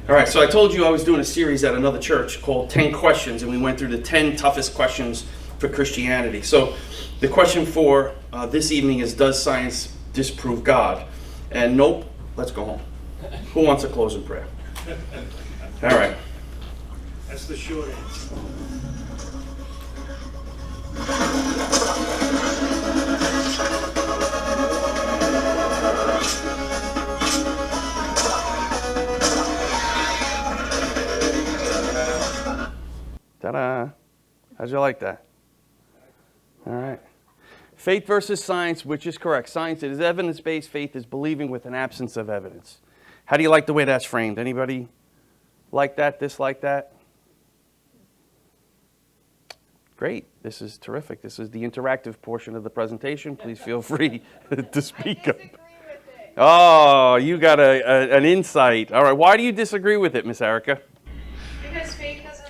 All right, so I told you I was doing a series at another church called 10 Questions, and we went through the 10 toughest questions for Christianity. So the question for this evening is, does science disprove God? And nope, let's go home. Who wants a closing prayer? All right. That's the short answer. Ta-da. How'd you like that? All right. Faith versus science, which is correct? Science is evidence-based. Faith is believing with an absence of evidence. How do you like the way that's framed? Anybody like that, dislike that? Great. This is terrific. This is the interactive portion of the presentation. Please feel free to speak up. Oh, you got an insight. All right. Why do you disagree with it, Miss Erica? Because faith doesn't,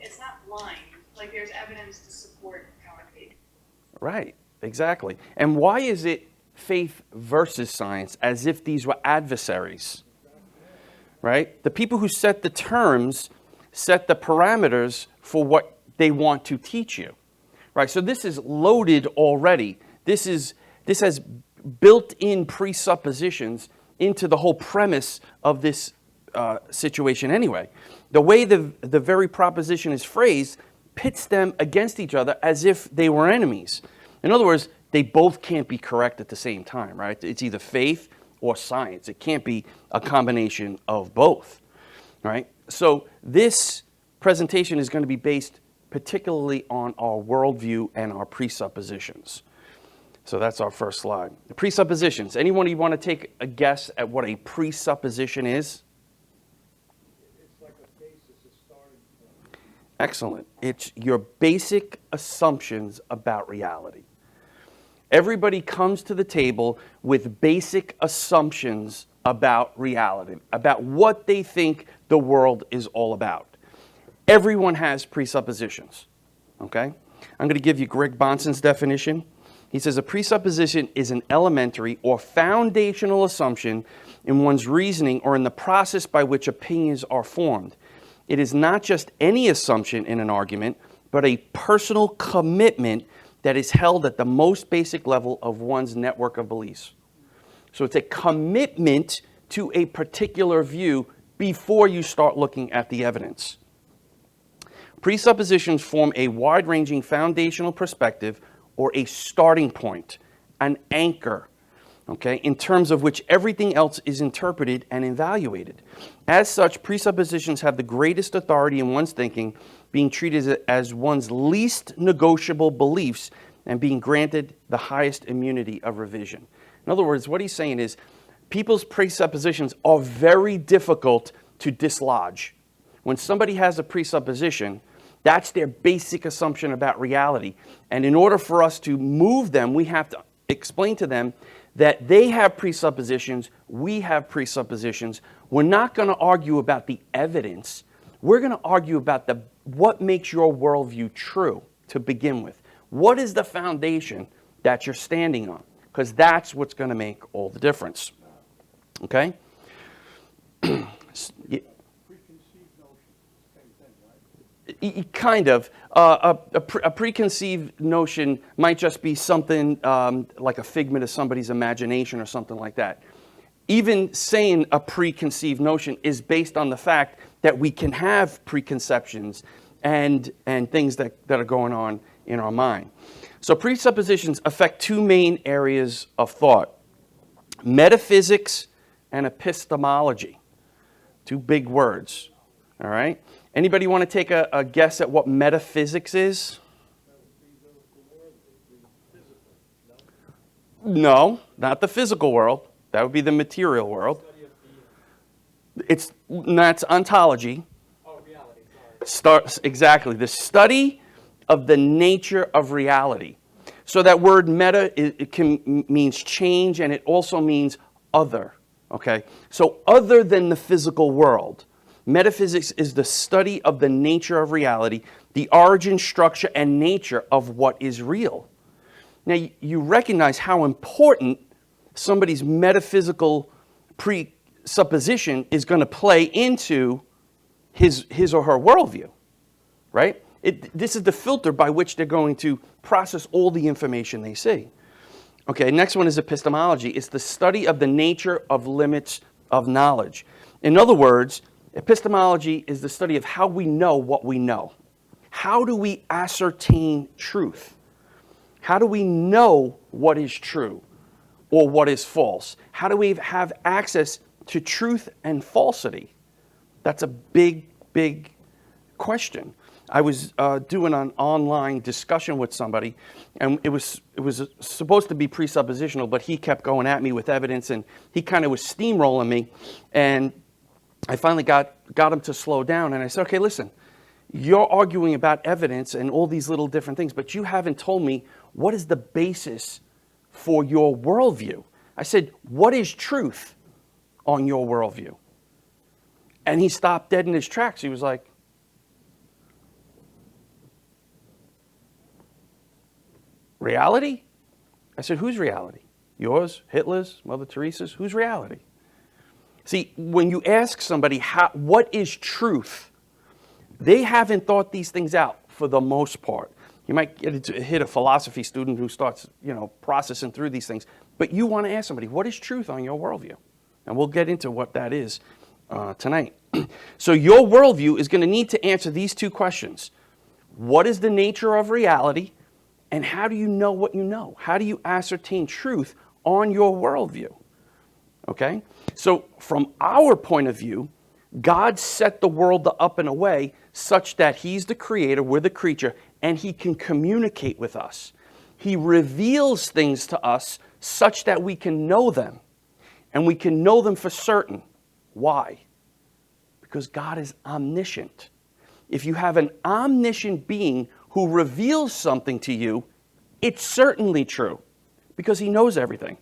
it's not blind. Like, there's evidence to support our faith. Right. Exactly. And why is it faith versus science, as if these were adversaries? Right? The people who set the terms set the parameters for what they want to teach you. Right? So this is loaded already. This has built-in presuppositions into the whole premise of this situation anyway. The way the very proposition is phrased pits them against each other as if they were enemies. In other words, they both can't be correct at the same time, right? It's either faith or science. It can't be a combination of both, right? So this presentation is going to be based particularly on our worldview and our presuppositions. So that's our first slide. The presuppositions. Anyone want to take a guess at what a presupposition is? It's like a basis, a starting point. Excellent. It's your basic assumptions about reality. Everybody comes to the table with basic assumptions about reality, about what they think the world is all about. Everyone has presuppositions, okay? I'm going to give you Greg Bonson's definition. He says a presupposition is an elementary or foundational assumption in one's reasoning or in the process by which opinions are formed. It is not just any assumption in an argument, but a personal commitment that is held at the most basic level of one's network of beliefs. So it's a commitment to a particular view before you start looking at the evidence. Presuppositions form a wide-ranging foundational perspective or a starting point, an anchor, okay, in terms of which everything else is interpreted and evaluated. As such, presuppositions have the greatest authority in one's thinking, being treated as one's least negotiable beliefs and being granted the highest immunity of revision. In other words, what he's saying is people's presuppositions are very difficult to dislodge. When somebody has a presupposition, that's their basic assumption about reality. And in order for us to move them, we have to explain to them that they have presuppositions, we have presuppositions. We're not going to argue about the evidence. We're going to argue about what makes your worldview true to begin with. What is the foundation that you're standing on? Because that's what's going to make all the difference. Okay? Preconceived notion, same thing, right? Kind of. A preconceived notion might just be something like a figment of somebody's imagination or something like that. Even saying a preconceived notion is based on the fact that we can have preconceptions and things that are going on in our mind. So presuppositions affect two main areas of thought: metaphysics and epistemology. Two big words. All right? Anybody want to take a guess at what metaphysics is? No, not the physical world. That would be the material world. That's ontology. Oh, reality, sorry. Exactly. The study of the nature of reality. So that word meta, means change, and it also means other. Okay? So other than the physical world. Metaphysics is the study of the nature of reality, the origin, structure, and nature of what is real. Now, you recognize how important somebody's metaphysical supposition is going to play into his or her worldview, right? This is the filter by which they're going to process all the information they see. Okay, next one is epistemology. It's the study of the nature of limits of knowledge. In other words, epistemology is the study of how we know what we know. How do we ascertain truth? How do we know what is true or what is false? How do we have access to truth and falsity? That's a big, big question. I was doing an online discussion with somebody, and it was supposed to be presuppositional, but he kept going at me with evidence, and he kind of was steamrolling me, and I finally got him to slow down, and I said, okay, listen, you're arguing about evidence and all these little different things, but you haven't told me what is the basis for your worldview. I said, what is truth on your worldview? And he stopped dead in his tracks. He was like, reality? I said, whose reality? Yours, Hitler's, Mother Teresa's? Whose reality? See, when you ask somebody, what is truth? They haven't thought these things out for the most part. You might hit a philosophy student who starts, processing through these things. But you want to ask somebody, what is truth on your worldview? And we'll get into what that is tonight. So your worldview is going to need to answer these two questions. What is the nature of reality? And how do you know what you know? How do you ascertain truth on your worldview? Okay? So from our point of view, God set the world up in a way such that he's the creator, we're the creature, and he can communicate with us. He reveals things to us such that we can know them, and we can know them for certain. Why? Because God is omniscient. If you have an omniscient being who reveals something to you, it's certainly true, because he knows everything.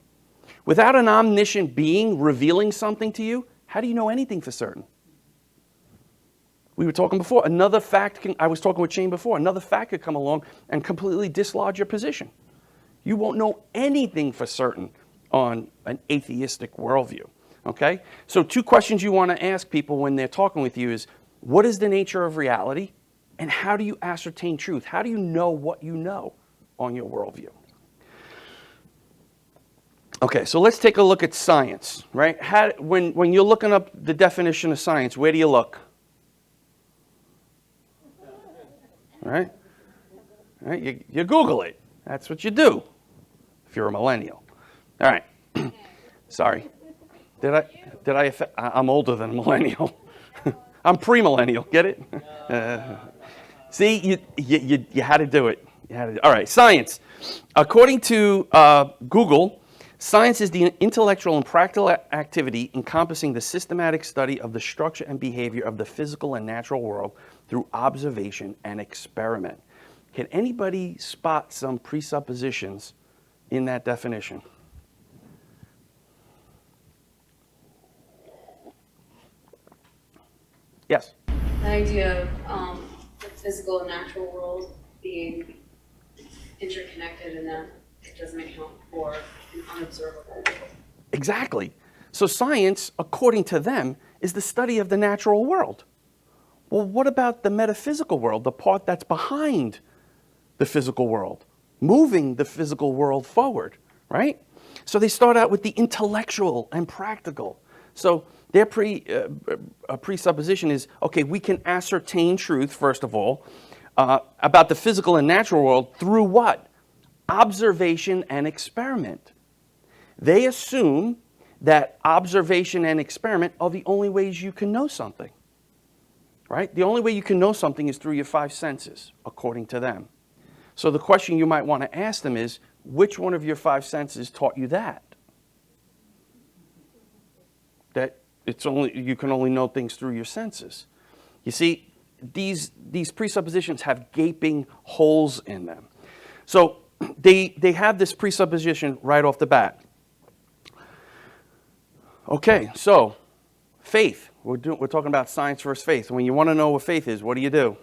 Without an omniscient being revealing something to you, how do you know anything for certain? We were talking before, I was talking with Shane before, another fact could come along and completely dislodge your position. You won't know anything for certain on an atheistic worldview, okay? So two questions you want to ask people when they're talking with you is, what is the nature of reality? And how do you ascertain truth? How do you know what you know on your worldview? Okay, so let's take a look at science, right? When you're looking up the definition of science, where do you look? Right? You Google it. That's what you do if you're a millennial. All right. Sorry. I'm older than a millennial. I'm premillennial. Get it? See, you had to do it. All right. Science. According to Google, science is the intellectual and practical activity encompassing the systematic study of the structure and behavior of the physical and natural world through observation and experiment. Can anybody spot some presuppositions in that definition? Yes? The idea of the physical and natural world being interconnected and that it doesn't account for an unobservable world. Exactly. So science, according to them, is the study of the natural world. Well, what about the metaphysical world, the part that's behind the physical world, moving the physical world forward, right? So they start out with the intellectual and practical. So their presupposition is, okay, we can ascertain truth, first of all, about the physical and natural world through what? Observation and experiment. They assume that observation and experiment are the only ways you can know something. Right? The only way you can know something is through your five senses, according to them. So the question you might want to ask them is, which one of your five senses taught you that? That you can only know things through your senses. You see, these presuppositions have gaping holes in them. So they have this presupposition right off the bat. Okay, so faith. We're talking about science versus faith. When you want to know what faith is, what do?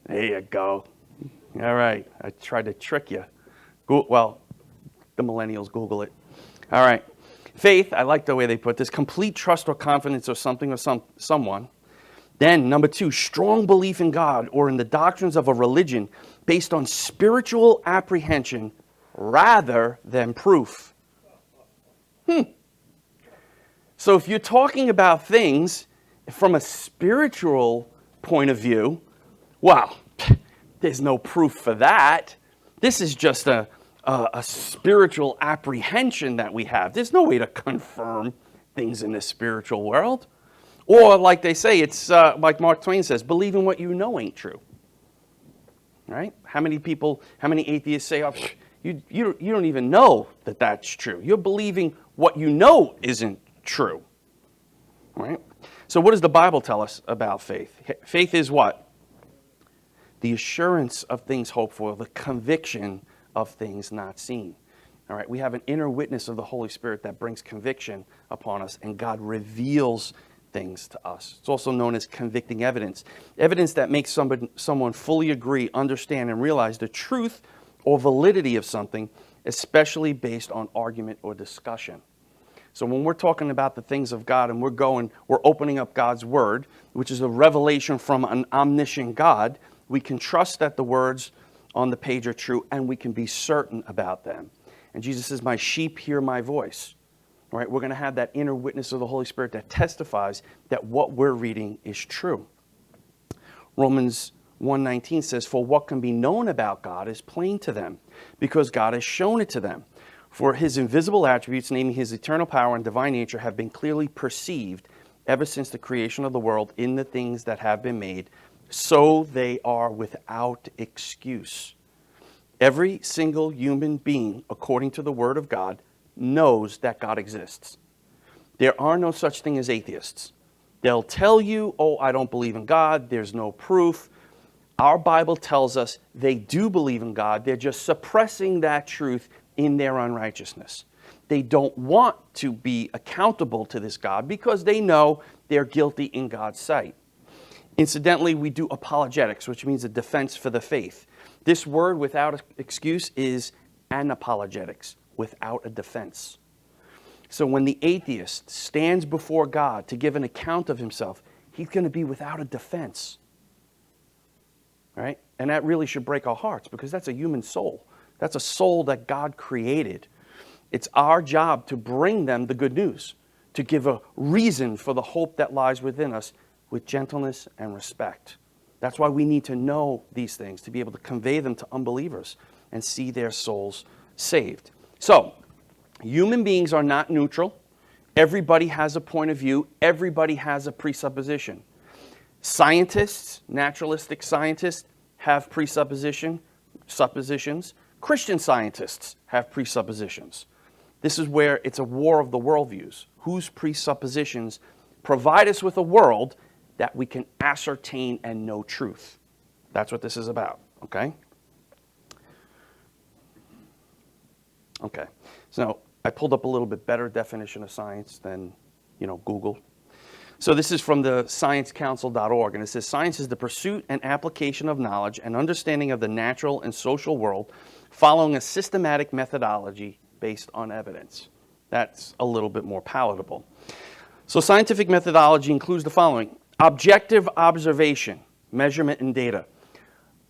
There you go. All right. I tried to trick you. Well, the millennials Google it. All right. Faith, I like the way they put this, complete trust or confidence or something or someone. Then, number 2, strong belief in God or in the doctrines of a religion based on spiritual apprehension rather than proof. So if you're talking about things from a spiritual point of view, wow, there's no proof for that. This is just a spiritual apprehension that we have. There's no way to confirm things in the spiritual world. Or like they say, it's like Mark Twain says, believing what you know ain't true. Right? How many atheists say, oh, you don't even know that that's true. You're believing what you know isn't true. Right? So what does the Bible tell us about faith? Faith is what? The assurance of things hoped for, the conviction of things not seen. All right? We have an inner witness of the Holy Spirit that brings conviction upon us, and God reveals things to us. It's also known as convicting evidence. Evidence that makes someone fully agree, understand, and realize the truth or validity of something, especially based on argument or discussion. So when we're talking about the things of God and we're opening up God's Word, which is a revelation from an omniscient God, we can trust that the words on the page are true, and we can be certain about them. And Jesus says, my sheep hear my voice. All right, we're going to have that inner witness of the Holy Spirit that testifies that what we're reading is true. Romans 1:19 says, for what can be known about God is plain to them, because God has shown it to them. For his invisible attributes, namely his eternal power and divine nature, have been clearly perceived ever since the creation of the world in the things that have been made, so they are without excuse. Every single human being, according to the Word of God, knows that God exists. There are no such thing as atheists. They'll tell you, oh, I don't believe in God, there's no proof. Our Bible tells us they do believe in God, they're just suppressing that truth in their unrighteousness. They don't want to be accountable to this God because they know they're guilty in God's sight. Incidentally, we do apologetics, which means a defense for the faith. This word, without excuse, is anapologetics, without a defense. So when the atheist stands before God to give an account of himself, he's going to be without a defense. Right? And that really should break our hearts, because that's a human soul. That's a soul that God created. It's our job to bring them the good news, to give a reason for the hope that lies within us with gentleness and respect. That's why we need to know these things, to be able to convey them to unbelievers and see their souls saved. So, human beings are not neutral. Everybody has a point of view. Everybody has a presupposition. Scientists, naturalistic scientists, have suppositions. Christian scientists have presuppositions. This is where it's a war of the worldviews. Whose presuppositions provide us with a world that we can ascertain and know truth. That's what this is about, okay? Okay, so I pulled up a little bit better definition of science than, Google. So this is from the sciencecouncil.org, and it says, science is the pursuit and application of knowledge and understanding of the natural and social world following a systematic methodology based on evidence. That's a little bit more palatable. So scientific methodology includes the following: objective observation, measurement, and data.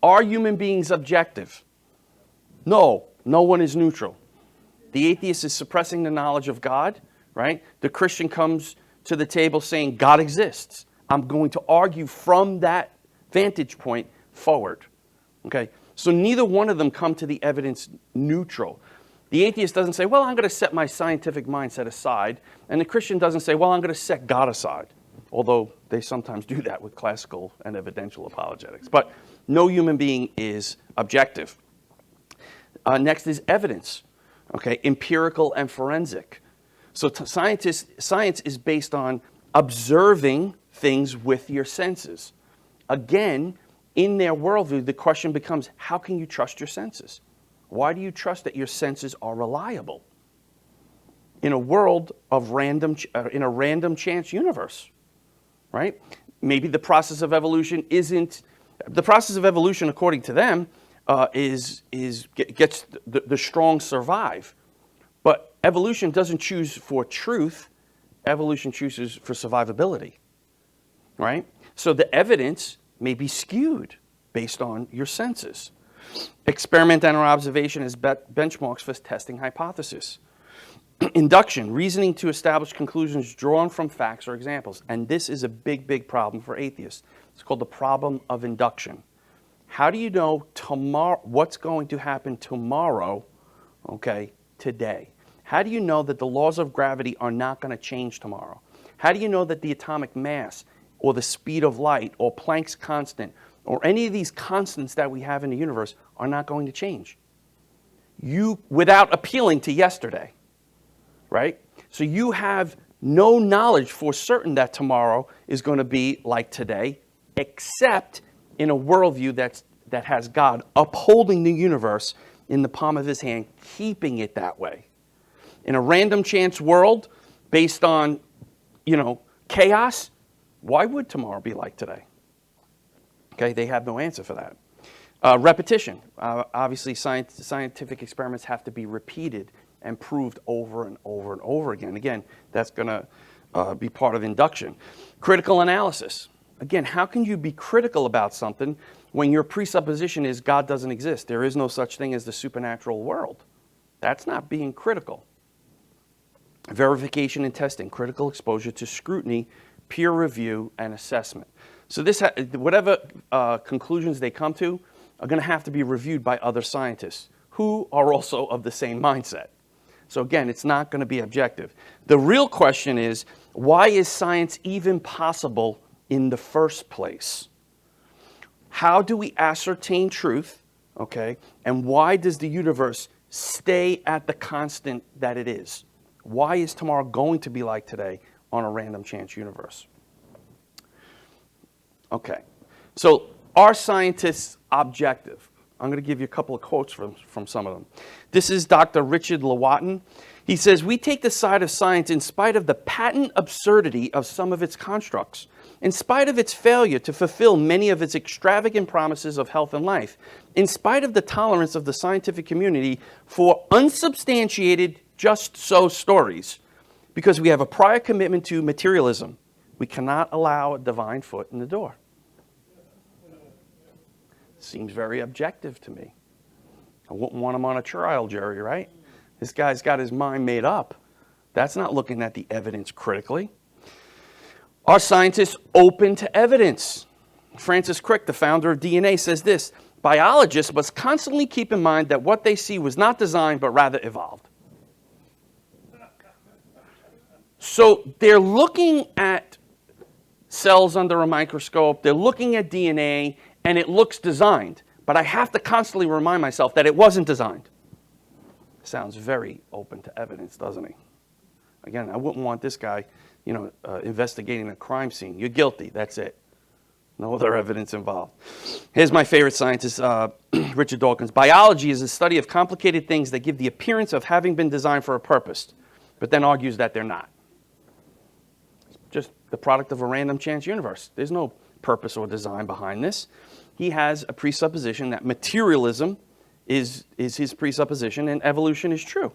Are human beings objective? No, no one is neutral. The atheist is suppressing the knowledge of God, right? The Christian comes to the table saying God exists. I'm going to argue from that vantage point forward. Okay? So neither one of them come to the evidence neutral. The atheist doesn't say, well, I'm going to set my scientific mindset aside. And the Christian doesn't say, well, I'm going to set God aside. Although they sometimes do that with classical and evidential apologetics. But no human being is objective. Next is evidence. Okay? Empirical and forensic. So science is based on observing things with your senses. Again, in their worldview, the question becomes, how can you trust your senses? Why do you trust that your senses are reliable? In a world of in a random chance universe, right? Maybe the process of evolution isn't, the process of evolution, according to them, gets the strong survive. But Evolution doesn't choose for truth. Evolution chooses for survivability, right? So the evidence may be skewed based on your senses. Experiment and observation as benchmarks for testing hypothesis. Induction, reasoning to establish conclusions drawn from facts or examples. And this is a big, big problem for atheists. It's called the problem of induction. How do you know tomorrow what's going to happen tomorrow, okay, today? How do you know that the laws of gravity are not going to change tomorrow? How do you know that the atomic mass or the speed of light or Planck's constant or any of these constants that we have in the universe are not going to change? Without appealing to yesterday. Right? So you have no knowledge for certain that tomorrow is going to be like today, except in a worldview that has God upholding the universe in the palm of his hand, keeping it that way. In a random chance world based on, chaos, why would tomorrow be like today? Okay, they have no answer for that. Repetition. Obviously, scientific experiments have to be repeated and proved over and over and over again. Again, that's going to be part of induction. Critical analysis. Again, how can you be critical about something when your presupposition is God doesn't exist? There is no such thing as the supernatural world. That's not being critical. Verification and testing. Critical exposure to scrutiny, peer review, and assessment. So whatever conclusions they come to are going to have to be reviewed by other scientists who are also of the same mindset. So again, it's not going to be objective. The real question is, why is science even possible in the first place? How do we ascertain truth, okay? And why does the universe stay at the constant that it is? Why is tomorrow going to be like today on a random chance universe? Okay, so are scientists objective? I'm going to give you a couple of quotes from some of them. This is Dr. Richard Lewontin. He says, "We take the side of science in spite of the patent absurdity of some of its constructs, in spite of its failure to fulfill many of its extravagant promises of health and life, in spite of the tolerance of the scientific community for unsubstantiated just-so stories, because we have a prior commitment to materialism. We cannot allow a divine foot in the door." Seems very objective to me. I wouldn't want him on a trial jury, right? This guy's got his mind made up. That's not looking at the evidence critically. Are scientists open to evidence? Francis Crick, the founder of DNA, says this: "Biologists must constantly keep in mind that what they see was not designed, but rather evolved." So they're looking at cells under a microscope, they're looking at DNA, and it looks designed. But I have to constantly remind myself that it wasn't designed. Sounds very open to evidence, doesn't he? Again, I wouldn't want this guy, investigating a crime scene. You're guilty, that's it. No other evidence involved. Here's my favorite scientist, Richard Dawkins. "Biology is the study of complicated things that give the appearance of having been designed for a purpose, but then argues that they're not. It's just the product of a random chance universe. There's no purpose or design behind this." He has a presupposition that materialism is his presupposition and evolution is true.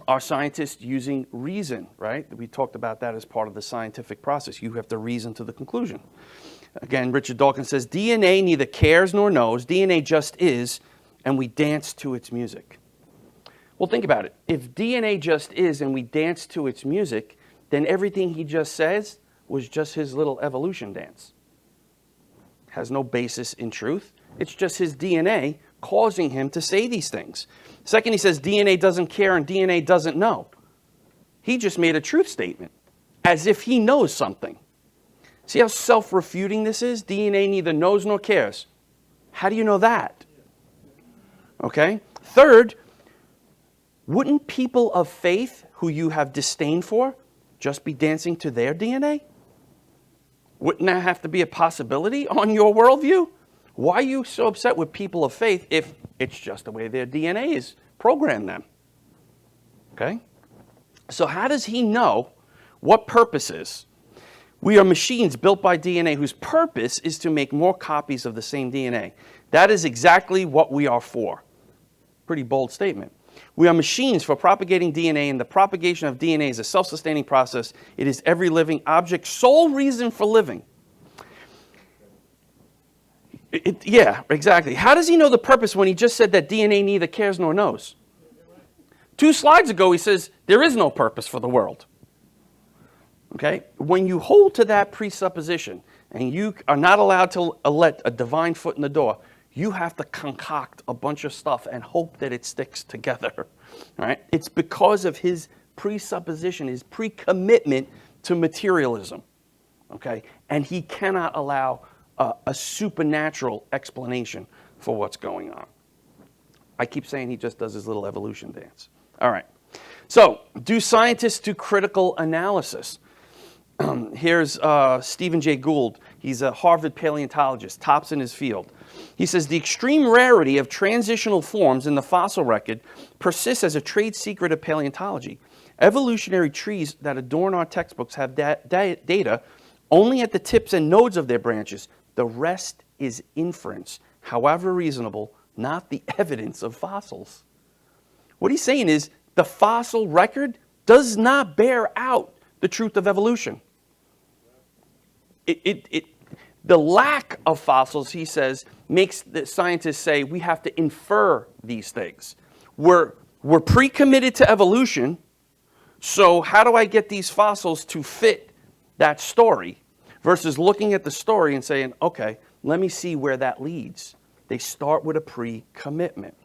Are scientists using reason, right? We talked about that as part of the scientific process. You have to reason to the conclusion. Again, Richard Dawkins says, "DNA neither cares nor knows. DNA just is, and we dance to its music." Well, think about it. If DNA just is and we dance to its music, then everything he just says was just his little evolution dance. Has no basis in truth. It's just his DNA causing him to say these things. Second, he says DNA doesn't care and DNA doesn't know. He just made a truth statement as if he knows something. See how self-refuting this is? DNA neither knows nor cares. How do you know that? Okay. Third, wouldn't people of faith who you have disdain for just be dancing to their DNA? Wouldn't that have to be a possibility on your worldview? Why are you so upset with people of faith if it's just the way their DNA is programmed them? Okay? So how does he know what purpose is? We are machines built by DNA whose purpose is to make more copies of the same DNA. That is exactly what we are for. Pretty bold statement. We are machines for propagating DNA, and the propagation of DNA is a self-sustaining process. It is every living object's sole reason for living. Yeah, exactly. How does he know the purpose when he just said that DNA neither cares nor knows? 2 slides ago, he says there is no purpose for the world. Okay? When you hold to that presupposition and you are not allowed to let a divine foot in the door, you have to concoct a bunch of stuff and hope that it sticks together. All right? It's because of his presupposition, his pre-commitment to materialism. Okay? And he cannot allow a supernatural explanation for what's going on. I keep saying he just does his little evolution dance. All right. So, do scientists do critical analysis? Here's Stephen Jay Gould. He's a Harvard paleontologist, tops in his field. He says, the extreme rarity of transitional forms in the fossil record persists as a trade secret of paleontology. Evolutionary trees that adorn our textbooks have data only at the tips and nodes of their branches. The rest is inference, however reasonable, not the evidence of fossils. What he's saying is the fossil record does not bear out the truth of evolution. The lack of fossils, he says, makes the scientists say we have to infer these things. We're pre-committed to evolution, so how do I get these fossils to fit that story? Versus looking at the story and saying, okay, let me see where that leads. They start with a pre-commitment.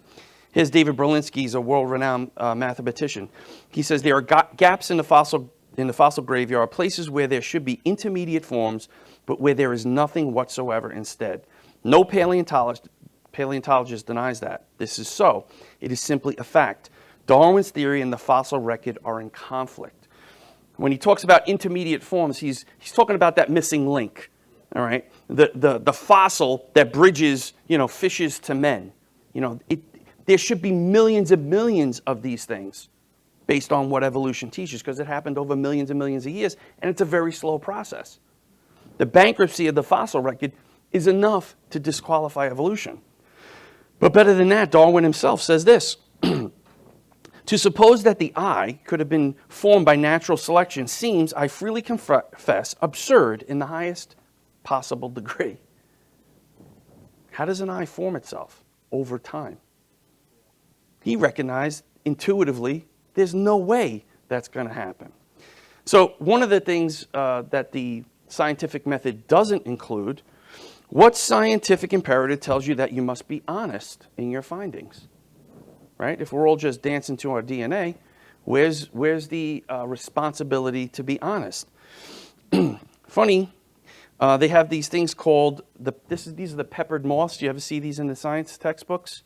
Here's David Berlinski. He's a world-renowned mathematician. He says there are gaps in the fossil graveyard, places where there should be intermediate forms, but where there is nothing whatsoever instead. No paleontologist denies that. This is so. It is simply a fact. Darwin's theory and the fossil record are in conflict. When he talks about intermediate forms, he's talking about that missing link. All right, the fossil that bridges, fishes to men. There should be millions and millions of these things, based on what evolution teaches, because it happened over millions and millions of years, and it's a very slow process. The bankruptcy of the fossil record is enough to disqualify evolution. But better than that, Darwin himself says this. To suppose that the eye could have been formed by natural selection seems, I freely confess, absurd in the highest possible degree. How does an eye form itself? Over time. He recognized intuitively there's no way that's going to happen. So one of the things that the scientific method doesn't include, what scientific imperative tells you that you must be honest in your findings? Right? If we're all just dancing to our DNA, where's the responsibility to be honest? Funny, they have these things called, these are the peppered moths. Do you ever see these in the science textbooks?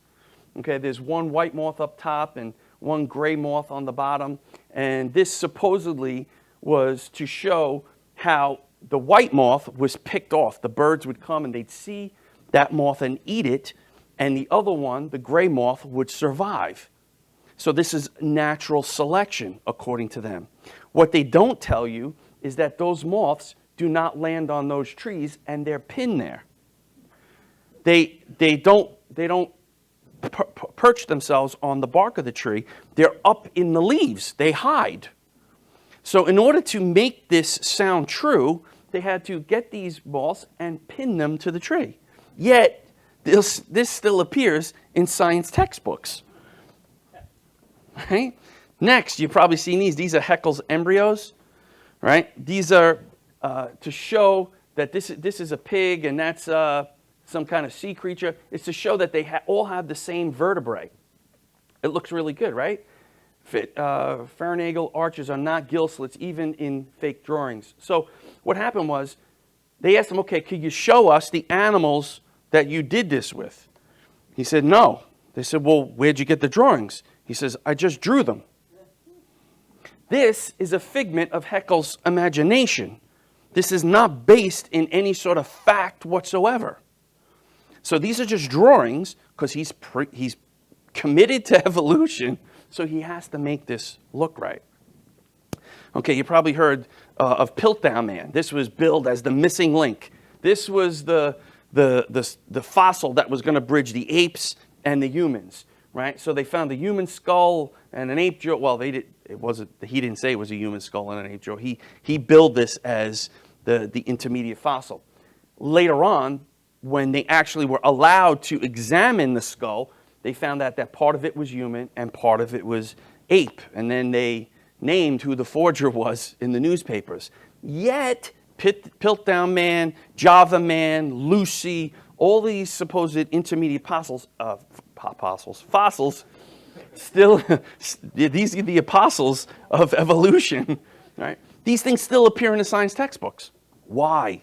Okay, there's one white moth up top and one gray moth on the bottom. And this supposedly was to show how the white moth was picked off. The birds would come and they'd see that moth and eat it. And the other one, the gray moth, would survive. So this is natural selection, according to them. What they don't tell you is that those moths do not land on those trees and they're pinned there. They don't perch themselves on the bark of the tree. They're up in the leaves. They hide. So in order to make this sound true, they had to get these moths and pin them to the tree. Yet, this still appears in science textbooks. Right? Next, you've probably seen these. These are Haeckel's embryos. Right? These are to show that this is a pig and that's some kind of sea creature. It's to show that they all have the same vertebrae. It looks really good, right? Farinagle arches are not gill slits, even in fake drawings. So what happened was, they asked him, okay, could you show us the animals that you did this with? He said, no. They said, well, where'd you get the drawings? He says, I just drew them. This is a figment of Haeckel's imagination. This is not based in any sort of fact whatsoever. So these are just drawings because he's committed to evolution, so he has to make this look right. Okay, you probably heard of Piltdown Man. This was billed as the missing link. This was the fossil that was going to bridge the apes and the humans. right? So they found a human skull and an ape jaw. Well, they did. It wasn't. He didn't say it was a human skull and an ape jaw. He billed this as the intermediate fossil. Later on, when they actually were allowed to examine the skull, they found out that part of it was human and part of it was ape. And then they named who the forger was in the newspapers. Yet, Piltdown Man, Java Man, Lucy, all these supposed intermediate fossils, still, these are the apostles of evolution, right? These things still appear in the science textbooks. Why?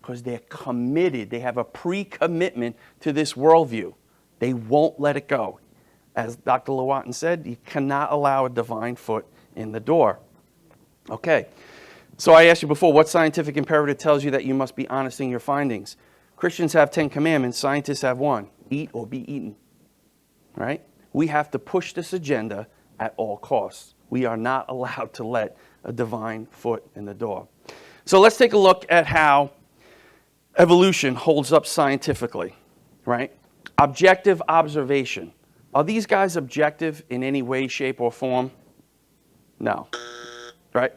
Because they're committed. They have a pre-commitment to this worldview. They won't let it go. As Dr. Lewontin said, you cannot allow a divine foot in the door. Okay. So I asked you before, what scientific imperative tells you that you must be honest in your findings? Christians have 10 commandments. Scientists have one. Eat or be eaten. Right? We have to push this agenda at all costs. We are not allowed to let a divine foot in the door. So let's take a look at how evolution holds up scientifically. Right? Objective observation. Are these guys objective in any way, shape, or form? No. Right?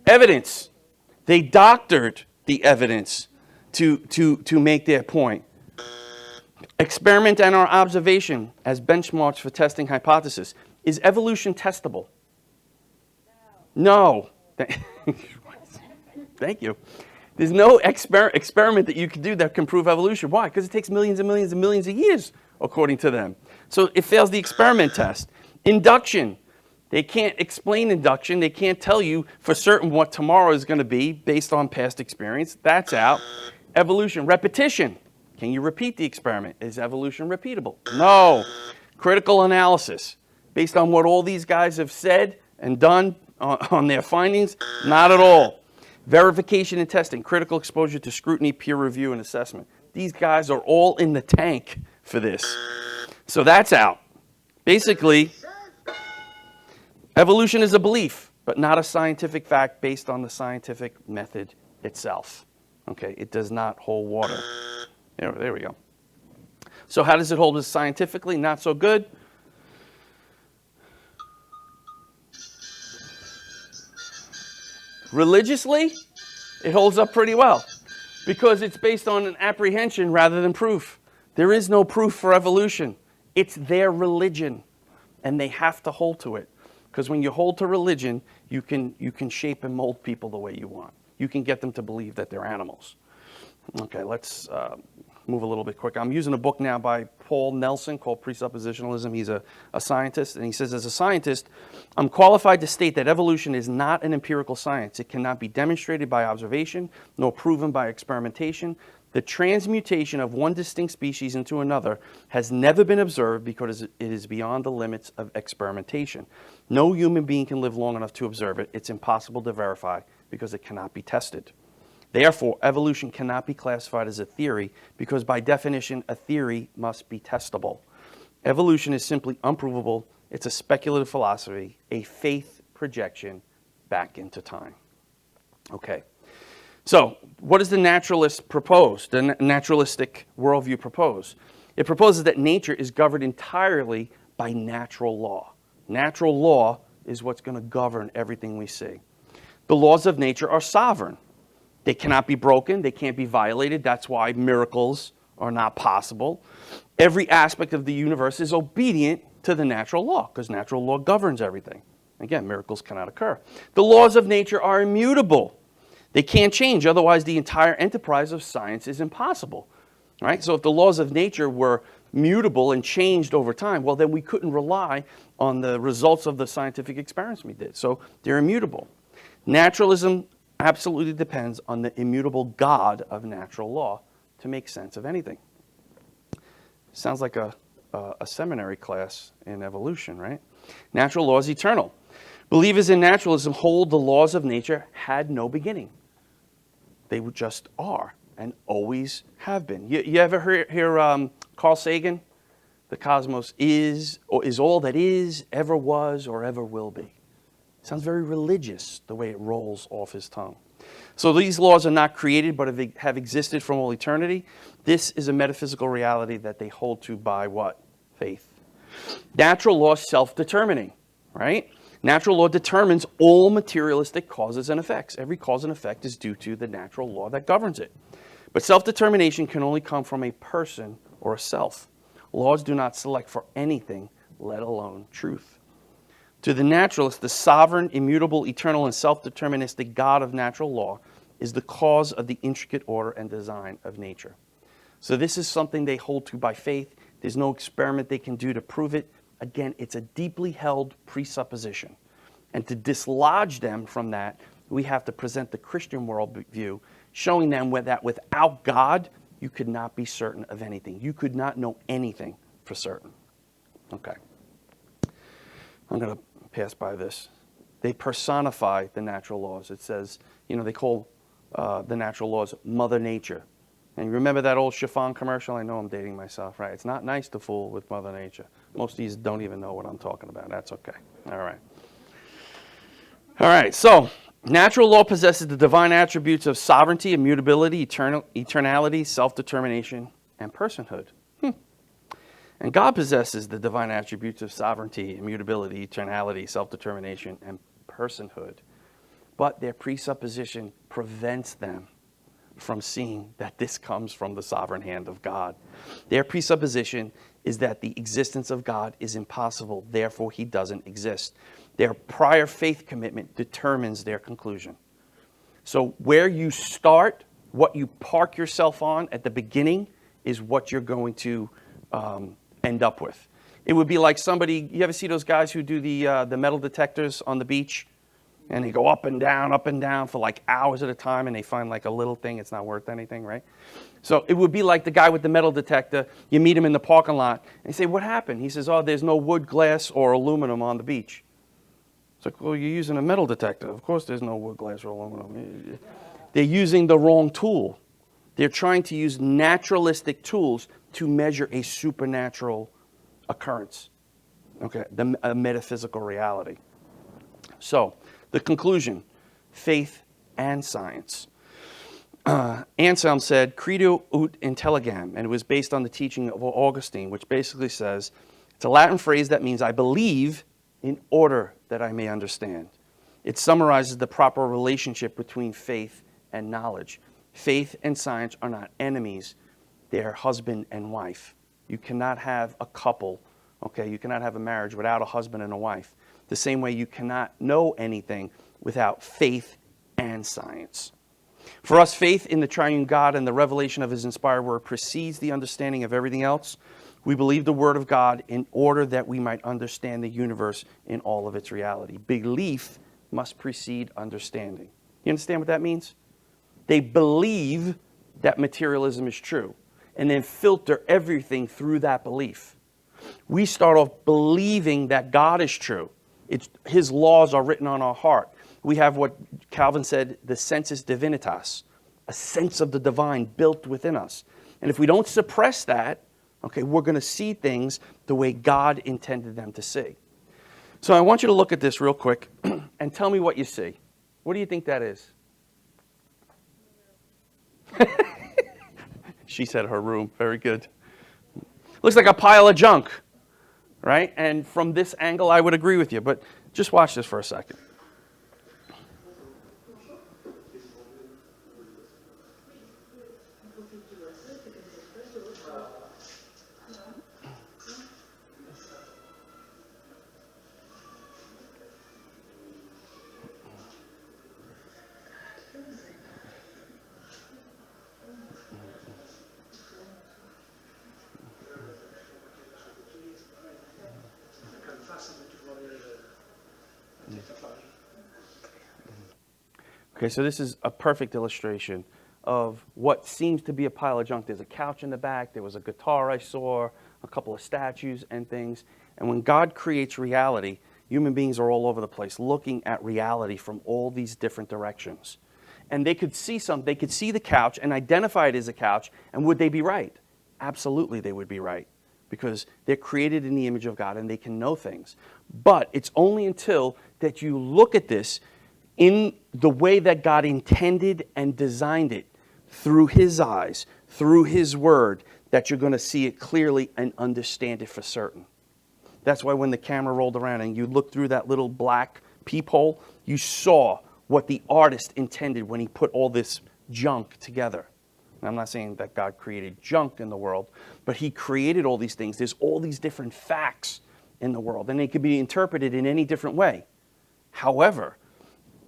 Evidence. They doctored the evidence to make their point. Experiment and our observation as benchmarks for testing hypothesis. Is evolution testable? No. Thank you. There's no experiment that you can do that can prove evolution. Why? Because it takes millions and millions and millions of years, according to them. So it fails the experiment test. Induction. They can't explain induction. They can't tell you for certain what tomorrow is going to be based on past experience. That's out. Evolution. Repetition. Can you repeat the experiment? Is evolution repeatable? No. Critical analysis. Based on what all these guys have said and done on their findings? Not at all. Verification and testing. Critical exposure to scrutiny, peer review, and assessment. These guys are all in the tank for this. So that's out. Basically, evolution is a belief, but not a scientific fact based on the scientific method itself. Okay, it does not hold water. There we go. So how does it hold us scientifically? Not so good. Religiously, it holds up pretty well because it's based on an apprehension rather than proof. There is no proof for evolution. It's their religion, and they have to hold to it. Because when you hold to religion, you can shape and mold people the way you want. You can get them to believe that they're animals. Okay, let's move a little bit quicker. I'm using a book now by Paul Nelson called Presuppositionalism. He's a scientist, and he says, as a scientist, I'm qualified to state that evolution is not an empirical science. It cannot be demonstrated by observation, nor proven by experimentation. The transmutation of one distinct species into another has never been observed because it is beyond the limits of experimentation. No human being can live long enough to observe it. It's impossible to verify because it cannot be tested. Therefore, evolution cannot be classified as a theory because by definition, a theory must be testable. Evolution is simply unprovable. It's a speculative philosophy, a faith projection back into time. Okay. So, what does the naturalist propose, the naturalistic worldview propose? It proposes that nature is governed entirely by natural law. Natural law is what's going to govern everything we see. The laws of nature are sovereign. They cannot be broken. They can't be violated. That's why miracles are not possible. Every aspect of the universe is obedient to the natural law because natural law governs everything. Again, miracles cannot occur. The laws of nature are immutable. They can't change, otherwise the entire enterprise of science is impossible, right? So if the laws of nature were mutable and changed over time, well, then we couldn't rely on the results of the scientific experiments we did. So they're immutable. Naturalism absolutely depends on the immutable God of natural law to make sense of anything. Sounds like a seminary class in evolution, right? Natural law is eternal. Believers in naturalism hold the laws of nature had no beginning. They just are and always have been. You ever hear Carl Sagan? The cosmos is or is all that is, ever was, or ever will be. Sounds very religious the way it rolls off his tongue. So these laws are not created but have existed from all eternity. This is a metaphysical reality that they hold to by what? Faith. Natural law is self-determining, right? Natural law determines all materialistic causes and effects. Every cause and effect is due to the natural law that governs it. But self-determination can only come from a person or a self. Laws do not select for anything, let alone truth. To the naturalist, the sovereign, immutable, eternal, and self-deterministic God of natural law is the cause of the intricate order and design of nature. So this is something they hold to by faith. There's no experiment they can do to prove it. Again, it's a deeply held presupposition. And to dislodge them from that, we have to present the Christian worldview, showing them that without God, you could not be certain of anything. You could not know anything for certain. Okay. I'm going to pass by this. They personify the natural laws. It says, they call the natural laws Mother Nature. And you remember that old chiffon commercial? I know I'm dating myself, right? It's not nice to fool with Mother Nature. Most of these don't even know what I'm talking about. That's okay. All right. All right, so natural law possesses the divine attributes of sovereignty, immutability, eternality, self-determination, and personhood. And God possesses the divine attributes of sovereignty, immutability, eternality, self-determination, and personhood. But their presupposition prevents them from seeing that this comes from the sovereign hand of God. Their presupposition is that the existence of God is impossible, therefore he doesn't exist. Their prior faith commitment determines their conclusion. So where you start, what you park yourself on at the beginning is what you're going to end up with. It would be like somebody, you ever see those guys who do the metal detectors on the beach? And they go up and down for like hours at a time, and they find like a little thing. It's not worth anything, right? So it would be like the guy with the metal detector. You meet him in the parking lot, and you say, what happened? He says, there's no wood, glass, or aluminum on the beach. It's like, well, you're using a metal detector. Of course there's no wood, glass, or aluminum. They're using the wrong tool. They're trying to use naturalistic tools to measure a supernatural occurrence, okay, a metaphysical reality. So, the conclusion, faith and science. Anselm said, credo ut intelligam, and it was based on the teaching of Augustine, which basically says, it's a Latin phrase that means I believe in order that I may understand. It summarizes the proper relationship between faith and knowledge. Faith and science are not enemies, they're husband and wife. You cannot have a couple, okay, you cannot have a marriage without a husband and a wife. The same way you cannot know anything without faith and science. For us, faith in the triune God and the revelation of his inspired word precedes the understanding of everything else. We believe the word of God in order that we might understand the universe in all of its reality. Belief must precede understanding. You understand what that means? They believe that materialism is true and then filter everything through that belief. We start off believing that God is true. His laws are written on our heart. We have what Calvin said, the sensus divinitas, a sense of the divine built within us. And if we don't suppress that, okay, we're going to see things the way God intended them to see. So I want you to look at this real quick and tell me what you see. What do you think that is? She said her room. Very good. Looks like a pile of junk. Right? And from this angle, I would agree with you. But just watch this for a second. Okay, so this is a perfect illustration of what seems to be a pile of junk. There's a couch in the back. There was a guitar I saw, a couple of statues and things. And when God creates reality, human beings are all over the place looking at reality from all these different directions. And they could see they could see the couch and identify it as a couch. And would they be right? Absolutely, they would be right. Because they're created in the image of God and they can know things. But it's only until that you look at this in the way that God intended and designed it, through his eyes, through his word, that you're going to see it clearly and understand it for certain. That's why when the camera rolled around and you looked through that little black peephole, you saw what the artist intended when he put all this junk together. And I'm not saying that God created junk in the world, but he created all these things. There's all these different facts in the world, and they can be interpreted in any different way. However,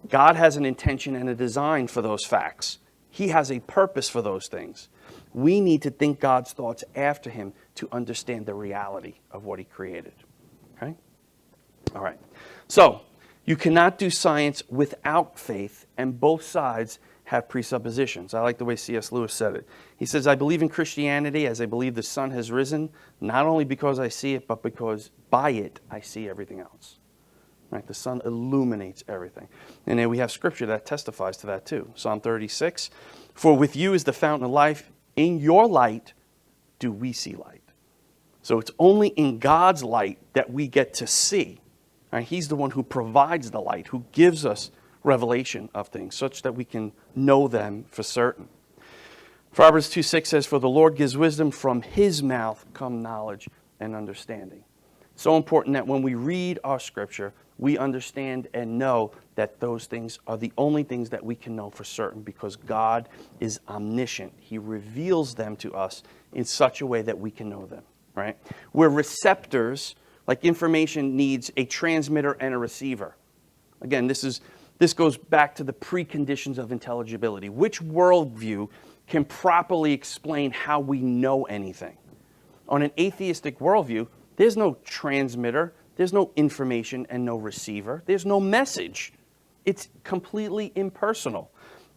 God has an intention and a design for those facts. He has a purpose for those things. We need to think God's thoughts after him to understand the reality of what he created. Okay? All right. So, you cannot do science without faith, and both sides have presuppositions. I like the way C.S. Lewis said it. He says, I believe in Christianity as I believe the sun has risen, not only because I see it, but because by it I see everything else. Right? The sun illuminates everything. And then we have scripture that testifies to that too. Psalm 36, for with you is the fountain of life. In your light do we see light. So it's only in God's light that we get to see. Right? He's the one who provides the light, who gives us revelation of things, such that we can know them for certain. Proverbs 2:6 says, for the Lord gives wisdom, from his mouth come knowledge and understanding. So important that when we read our scripture, we understand and know that those things are the only things that we can know for certain, because God is omniscient. He reveals them to us in such a way that we can know them, right? We're receptors, like information needs a transmitter and a receiver. Again, this goes back to the preconditions of intelligibility. Which worldview can properly explain how we know anything? On an atheistic worldview, there's no transmitter, there's no information and no receiver, there's no message. It's completely impersonal.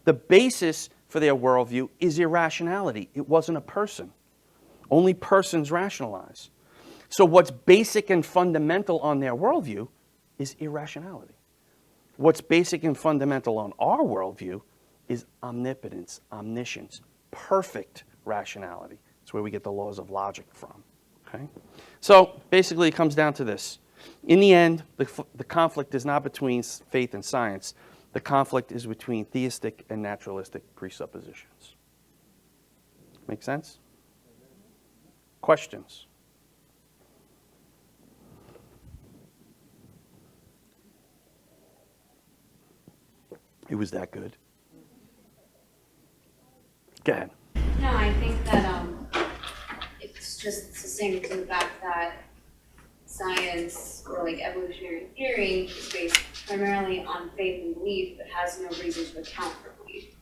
The basis for their worldview is irrationality. It wasn't a person. Only persons rationalize. So what's basic and fundamental on their worldview is irrationality. What's basic and fundamental on our worldview is omnipotence, omniscience, perfect rationality. It's where we get the laws of logic from. Okay? So basically it comes down to this. In the end, the conflict is not between faith and science. The conflict is between theistic and naturalistic presuppositions. Make sense? Questions? It was that good. Go ahead. No, I think that it's just succinct to the fact that science, or like evolutionary theory, is based primarily on faith and belief, but has no reason to account for belief.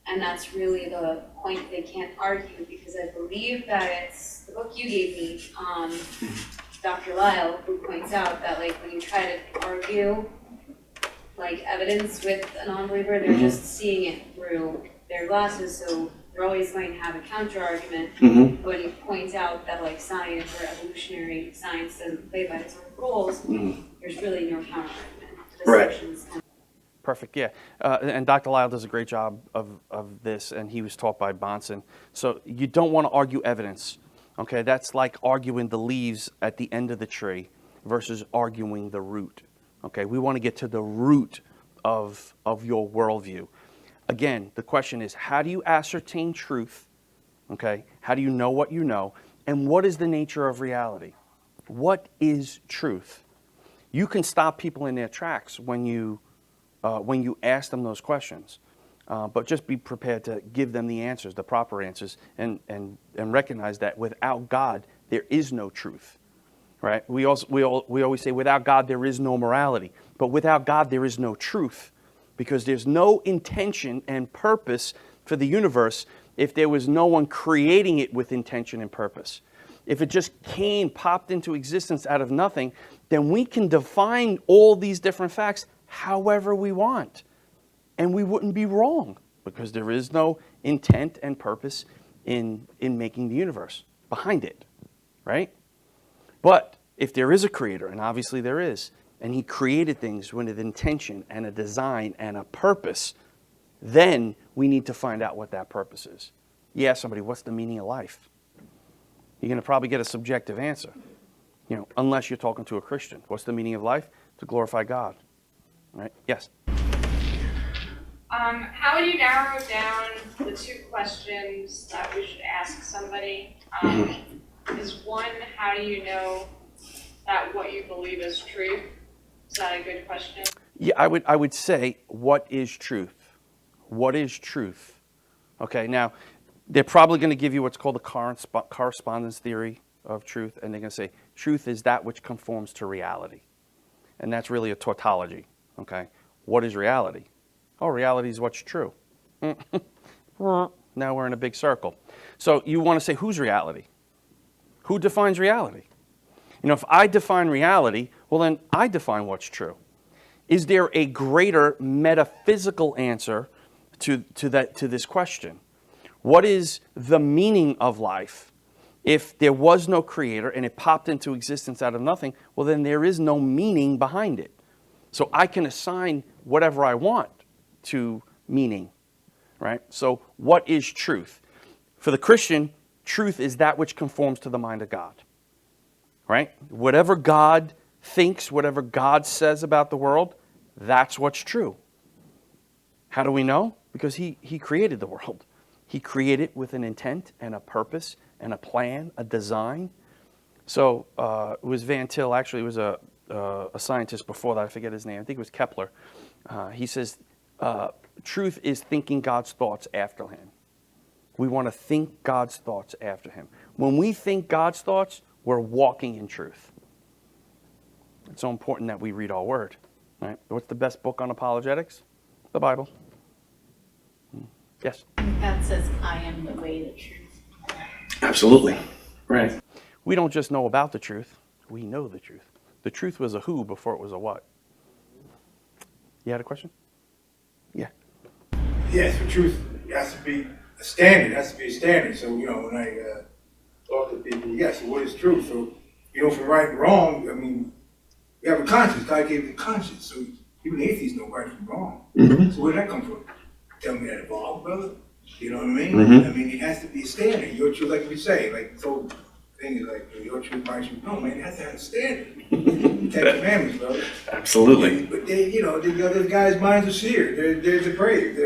And that's really the point they can't argue, because I believe that it's the book you gave me, Dr. Lyle, who points out that like when you try to argue like evidence with a non-believer, they're just seeing it through their glasses, so they're always going to have a counter argument. But when he points out that like science or evolutionary science doesn't play by its own rules, there's really no counter argument. Right. Perfect, yeah. And Dr. Lyle does a great job of this, and he was taught by Bonson. So you don't want to argue evidence, okay? That's like arguing the leaves at the end of the tree versus arguing the root, okay? We want to get to the root of your worldview. Again, the question is, how do you ascertain truth, okay? How do you know what you know? And what is the nature of reality? What is truth? You can stop people in their tracks when you ask them those questions. But just be prepared to give them the answers, the proper answers, and recognize that without God, there is no truth, right? We always say, without God, there is no morality. But without God, there is no truth, because there's no intention and purpose for the universe if there was no one creating it with intention and purpose. If it just popped into existence out of nothing, then we can define all these different facts however we want. And we wouldn't be wrong, because there is no intent and purpose in making the universe behind it, right? But if there is a creator, and obviously there is, and he created things with an intention and a design and a purpose, then we need to find out what that purpose is. You ask somebody, what's the meaning of life? You're going to probably get a subjective answer, unless you're talking to a Christian. What's the meaning of life? To glorify God. Right? Yes? How would you narrow down the two questions that we should ask somebody? Is one, how do you know that what you believe is truth? Is that a good question? Yeah, I would say, what is truth? What is truth? Okay, now, they're probably going to give you what's called the correspondence theory of truth, and they're going to say, truth is that which conforms to reality. And that's really a tautology, okay? What is reality? Oh, reality is what's true. Now we're in a big circle. So you want to say, whose reality? Who defines reality? You know, if I define reality, well, then I define what's true. Is there a greater metaphysical answer to this question? What is the meaning of life? If there was no creator and it popped into existence out of nothing, well, then there is no meaning behind it. So I can assign whatever I want to meaning, right? So what is truth? For the Christian, truth is that which conforms to the mind of God, right? Whatever God thinks, whatever God says about the world, that's what's true. How do we know? Because he created the world. He created it with an intent and a purpose and a plan, a design. So it was Van Til, actually it was a scientist before that, I forget his name, I think it was Kepler. He says, truth is thinking God's thoughts after him. We want to think God's thoughts after him. When we think God's thoughts, we're walking in truth. It's so important that we read our word. Right? What's the best book on apologetics? The Bible. Yes? God says, I am the way, the truth. Absolutely. Right. We don't just know about the truth, we know the truth. The truth was a who before it was a what. You had a question? Yeah. Yes, the truth has to be a standard. It has to be a standard. So, you know, when I talk to people, yes, what is truth? So, you know, for right and wrong, I mean, we have a conscience. God gave us a conscience. So even atheists know right from wrong. Mm-hmm. So where did that come from? Tell me that evolved, brother. You know what I mean? Mm-hmm. I mean, it has to be a standard. Your truth, like we say, like so thing is like your truth, my truth. No, man, it has to have a standard. Ten Commandments, brother. Absolutely. But they, you know, those guys' minds are seared. They're depraved.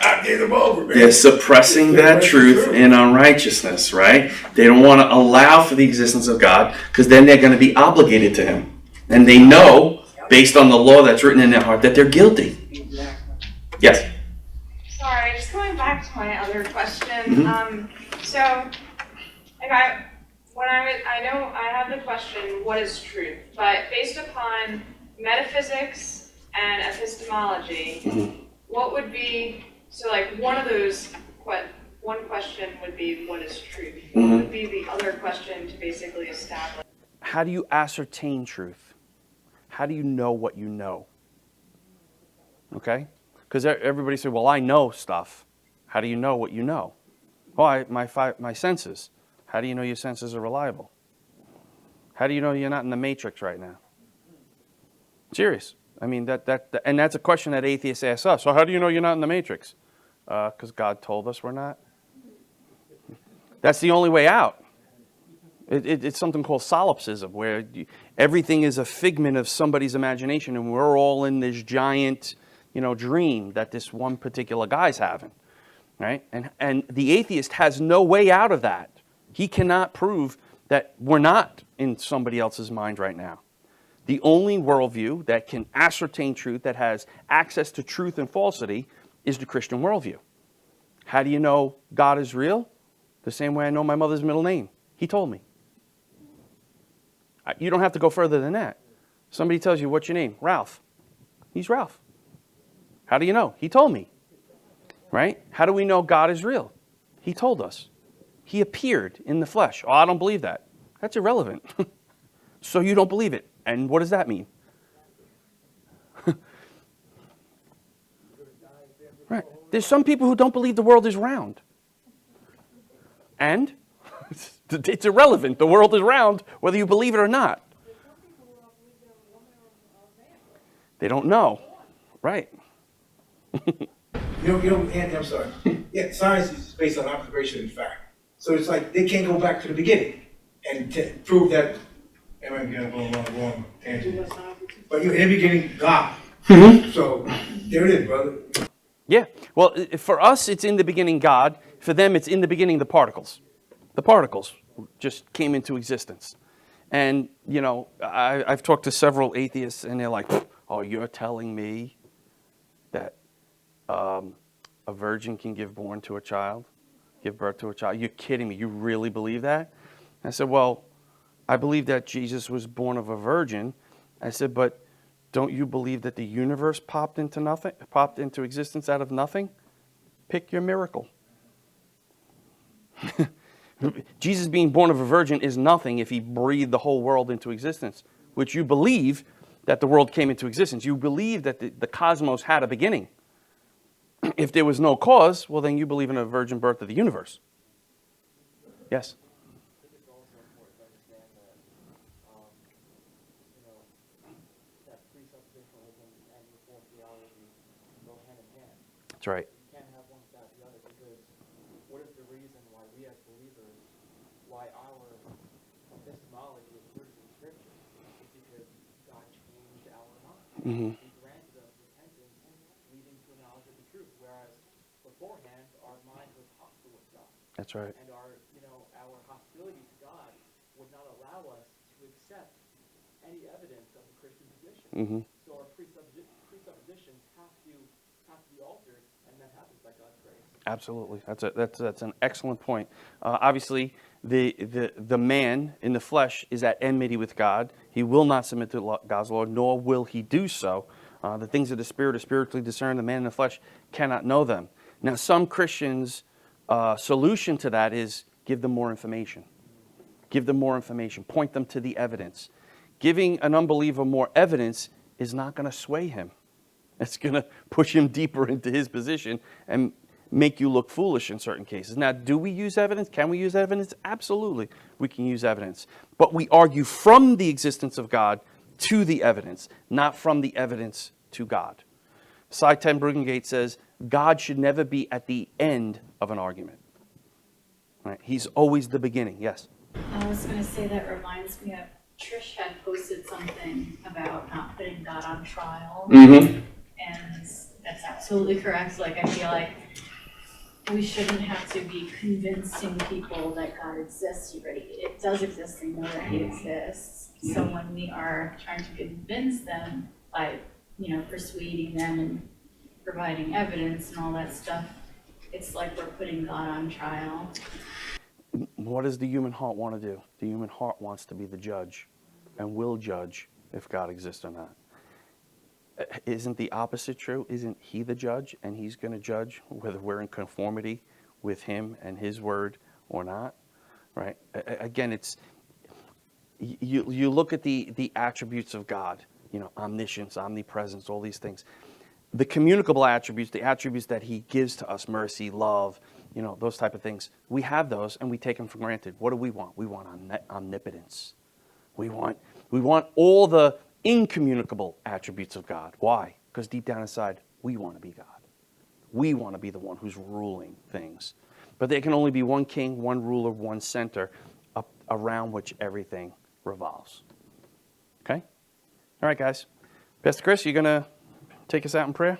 God gave them over, man. They're suppressing that truth in unrighteousness, right? They don't want to allow for the existence of God because then they're going to be obligated to him. And they know, based on the law that's written in their heart, that they're guilty. Yes? Sorry, just going back to my other question. Mm-hmm. So, like I know I have the question, what is truth? But based upon metaphysics and epistemology, mm-hmm. What would be, so like one of those, one question would be, what is truth? Mm-hmm. What would be the other question to basically establish? How do you ascertain truth? How do you know what you know? Okay? Because everybody said, well, I know stuff. How do you know what you know? Well, my senses. How do you know your senses are reliable? How do you know you're not in the matrix right now? Serious. I mean, and that's a question that atheists ask us. So how do you know you're not in the matrix? Because God told us we're not. That's the only way out. It's something called solipsism, where everything is a figment of somebody's imagination, and we're all in this giant, dream that this one particular guy's having, right? And the atheist has no way out of that. He cannot prove that we're not in somebody else's mind right now. The only worldview that can ascertain truth, that has access to truth and falsity, is the Christian worldview. How do you know God is real? The same way I know my mother's middle name. He told me. You don't have to go further than that. Somebody tells you, what's your name? Ralph. He's Ralph. How do you know? He told me. Right? How do we know God is real? He told us. He appeared in the flesh. Oh, I don't believe that. That's irrelevant. So you don't believe it. And what does that mean? Right. There's some people who don't believe the world is round. And it's irrelevant. The world is round, whether you believe it or not. They don't know. Right. Anthony, I'm sorry. Yeah, science is based on observation and fact. So it's like they can't go back to the beginning and prove that. I might be going wrong tangent. But in the beginning, God. Mm-hmm. So there it is, brother. Yeah. Well, for us, it's in the beginning God. For them, it's in the beginning the particles. The particles just came into existence. And, you know, I've talked to several atheists, and they're like, oh, you're telling me that a virgin can give birth to a child? You're kidding me. You really believe that? I said, well, I believe that Jesus was born of a virgin. I said, but don't you believe that the universe popped into existence out of nothing? Pick your miracle. Jesus being born of a virgin is nothing if he breathed the whole world into existence, which you believe that the world came into existence. You believe that the cosmos had a beginning. If there was no cause, well, then you believe in a virgin birth of the universe. Yes? I think it's also important to understand that, that presuppositionalism and reform theology go hand in hand. That's right. You can't have one without the other, because what is the reason why we as believers, why our epistemology is rooted in Scripture, is because God changed our mind. Mm-hmm. He granted us repentance, leading to a knowledge of the truth, whereas beforehand our mind was hostile with God. That's right. And our hostility to God would not allow us to accept any evidence of the Christian position. Mm-hmm. So our presuppositions have to be altered, and that happens by God's grace. Absolutely. That's an excellent point. Obviously, the man in the flesh is at enmity with God. He will not submit to God's law, nor will he do so. The things of the Spirit are spiritually discerned. The man in the flesh cannot know them. Now, some Christians' solution to that is give them more information. Give them more information. Point them to the evidence. Giving an unbeliever more evidence is not going to sway him. It's going to push him deeper into his position and make you look foolish in certain cases. Now, do we use evidence? Can we use evidence? Absolutely, we can use evidence. But we argue from the existence of God to the evidence, not from the evidence to God. Cy Ten Brugengate says, God should never be at the end of an argument. Right? He's always the beginning. Yes? I was going to say that reminds me of Trish had posted something about not putting God on trial. Mm-hmm. And that's absolutely correct. Like, I feel like we shouldn't have to be convincing people that God exists. It does exist. They know that He exists. So when we are trying to convince them by, persuading them and providing evidence and all that stuff, it's like we're putting God on trial. What does the human heart want to do? The human heart wants to be the judge and will judge if God exists or not. Isn't the opposite true? Isn't He the judge, and He's going to judge whether we're in conformity with Him and His word or not? Right? Again, it's you look at the attributes of God, omniscience, omnipresence, all these things. The communicable attributes, the attributes that He gives to us, mercy, love, those type of things, we have those and we take them for granted. What do we want? We want omnipotence. We want all the incommunicable attributes of God. Why? Because deep down inside, we want to be God. We want to be the one who's ruling things. But there can only be one king, one ruler, one center around which everything revolves. Okay? All right, guys. Pastor Chris, you going to take us out in prayer?